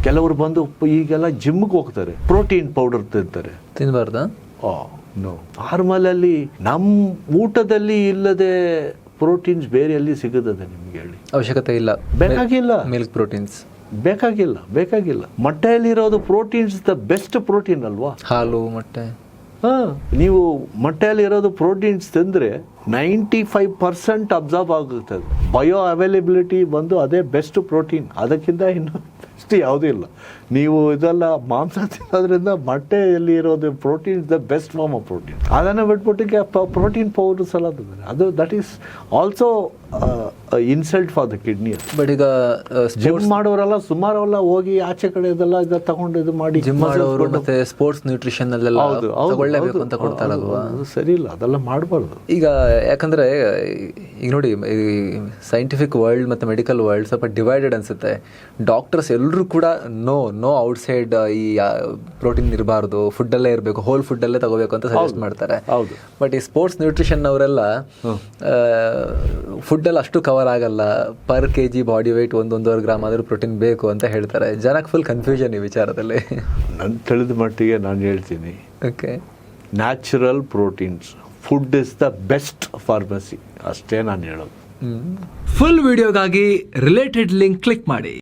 ಕೆಲವರು ಬಂದು ಈಗೆಲ್ಲ ಜಿಮ್ಗೆ ಹೋಗ್ತಾರೆ, ಪ್ರೋಟೀನ್ ಪೌಡರ್ ತಿಂತಾರೆ. ತಿನ್ಬಾರ್ದಾ? ನೋ, ನಾರ್ಮಲಲ್ಲಿ ನಮ್ಮ ಊಟದಲ್ಲಿ ಇಲ್ಲದೆ ಪ್ರೋಟೀನ್ಸ್ ಬೇರೆ ಎಲ್ಲಿ ಸಿಗುತ್ತದೆ ನಿಮ್ಗೆ ಹೇಳಿ? ಅವಶ್ಯಕತೆ ಇಲ್ಲ, ಬೇಕಾಗಿಲ್ಲ. ಮಿಲ್ಕ್ ಪ್ರೋಟೀನ್ಸ್ ಬೇಕಾಗಿಲ್ಲ. ಮೊಟ್ಟೆಯಲ್ಲಿರೋದು ಪ್ರೋಟೀನ್ಸ್ ದ ಬೆಸ್ಟ್ ಪ್ರೋಟೀನ್ ಅಲ್ವಾ? ಹಾಲು, ಮೊಟ್ಟೆ. ನೀವು ಮೊಟ್ಟೆಯಲ್ಲಿರೋದು ಪ್ರೋಟೀನ್ಸ್ ತಿಂದರೆ 95% ಅಬ್ಸಾರ್ಬ್ ಆಗುತ್ತದೆ. ಬಯೋ ಅವೈಲಬಿಲಿಟಿ ಬಂದು ಅದೇ ಬೆಸ್ಟ್ ಪ್ರೋಟೀನ್, ಅದಕ್ಕಿಂತ ಇನ್ನು ಬೆಸ್ಟ್ ಯಾವುದೂ ಇಲ್ಲ. ನೀವು ಇದೆಲ್ಲ ಮಾಂಸ ತಿನ್ನೋದ್ರಿಂದ ಮೊಟ್ಟೆಯಲ್ಲಿ ಇರೋದು protein the best form of protein. ಅದನ್ನು ಬಿಟ್ಬಿಟ್ಟಿಗೆ ಪ್ರೋಟೀನ್ ಪೌಡರ್ಸ್ ಎಲ್ಲ ಅದು that is also insult for the kidney. But ಈಗ ಜಿಮ್ ಮಾಡೋರೆಲ್ಲ ಸುಮಾರೆಲ್ಲ ಹೋಗಿ ಆಚೆ ಕಡೆ ಇದೆಲ್ಲ ತಗೊಂಡು ಇದು ಮಾಡಿ ಜಿಮ್ ಮಾಡೋರು ಮತ್ತೆ ಸ್ಪೋರ್ಟ್ಸ್ ನ್ಯೂಟ್ರಿಷನ್ ಅಲ್ಲೆಲ್ಲ ತಗೊಳ್ಳೇಬೇಕು ಅಂತ ಕೊಡ್ತಾರಲ್ವಾ? ಅದು ಸರಿ ಇಲ್ಲ, ಅದೆಲ್ಲ ಮಾಡಬಾರ್ದು. ಈಗ ಯಾಕಂದ್ರೆ ಈಗ ನೋಡಿ, ಸೈಂಟಿಫಿಕ್ ವರ್ಲ್ಡ್ ಮತ್ತು ಮೆಡಿಕಲ್ ವರ್ಲ್ಡ್ ಸ್ವಲ್ಪ ಡಿವೈಡೆಡ್ ಅನ್ಸುತ್ತೆ. ಡಾಕ್ಟರ್ಸ್ ಎಲ್ಲರೂ ಕೂಡ ನೋ ಔಟ್ಸೈಡ್ ಈ ಪ್ರೋಟೀನ್ ಇರಬಾರ್ದು, ಫುಡ್ಡಲ್ಲೇ ಇರಬೇಕು, ಹೋಲ್ ಫುಡ್ಡಲ್ಲೇ ತಗೋಬೇಕು ಅಂತ ಸಜೆಸ್ಟ್ ಮಾಡ್ತಾರೆ. ಹೌದು. ಬಟ್ ಈ ಸ್ಪೋರ್ಟ್ಸ್ ನ್ಯೂಟ್ರಿಷನ್ ಅವರೆಲ್ಲ ಫುಡ್ಡಲ್ಲಿ ಅಷ್ಟು ಕವರ್ ಆಗಲ್ಲ, per kg body weight 1-1.5 gram ಆದರೂ ಪ್ರೋಟೀನ್ ಬೇಕು ಅಂತ ಹೇಳ್ತಾರೆ. ಜನಕ್ಕೆ ಫುಲ್ ಕನ್ಫ್ಯೂಷನ್ ಈ ವಿಚಾರದಲ್ಲಿ. ನನ್ನ ತಿಳಿದ ಮಟ್ಟಿಗೆ ನಾನು ಹೇಳ್ತೀನಿ, okay, natural proteins food is the best pharmacy, ಅಷ್ಟೇ ನಾನು ಹೇಳೋದು. ಫುಲ್ ವಿಡಿಯೋಗಾಗಿ ರಿಲೇಟೆಡ್ ಲಿಂಕ್ ಕ್ಲಿಕ್ ಮಾಡಿ.